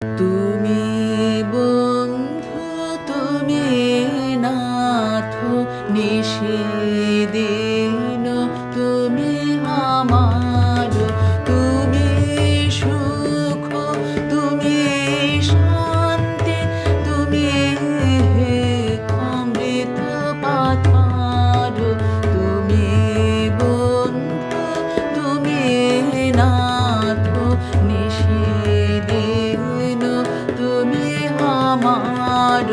তুমি বন্ধু, তুমি নাথ, নিষেদিন তুমি আমার। তুমি সুখ, তুমি শান্তি, তুমি হে অমৃত পাথার। তুমি বন্ধু, তুমি নাথ, নিষেদিন তুমি আমার।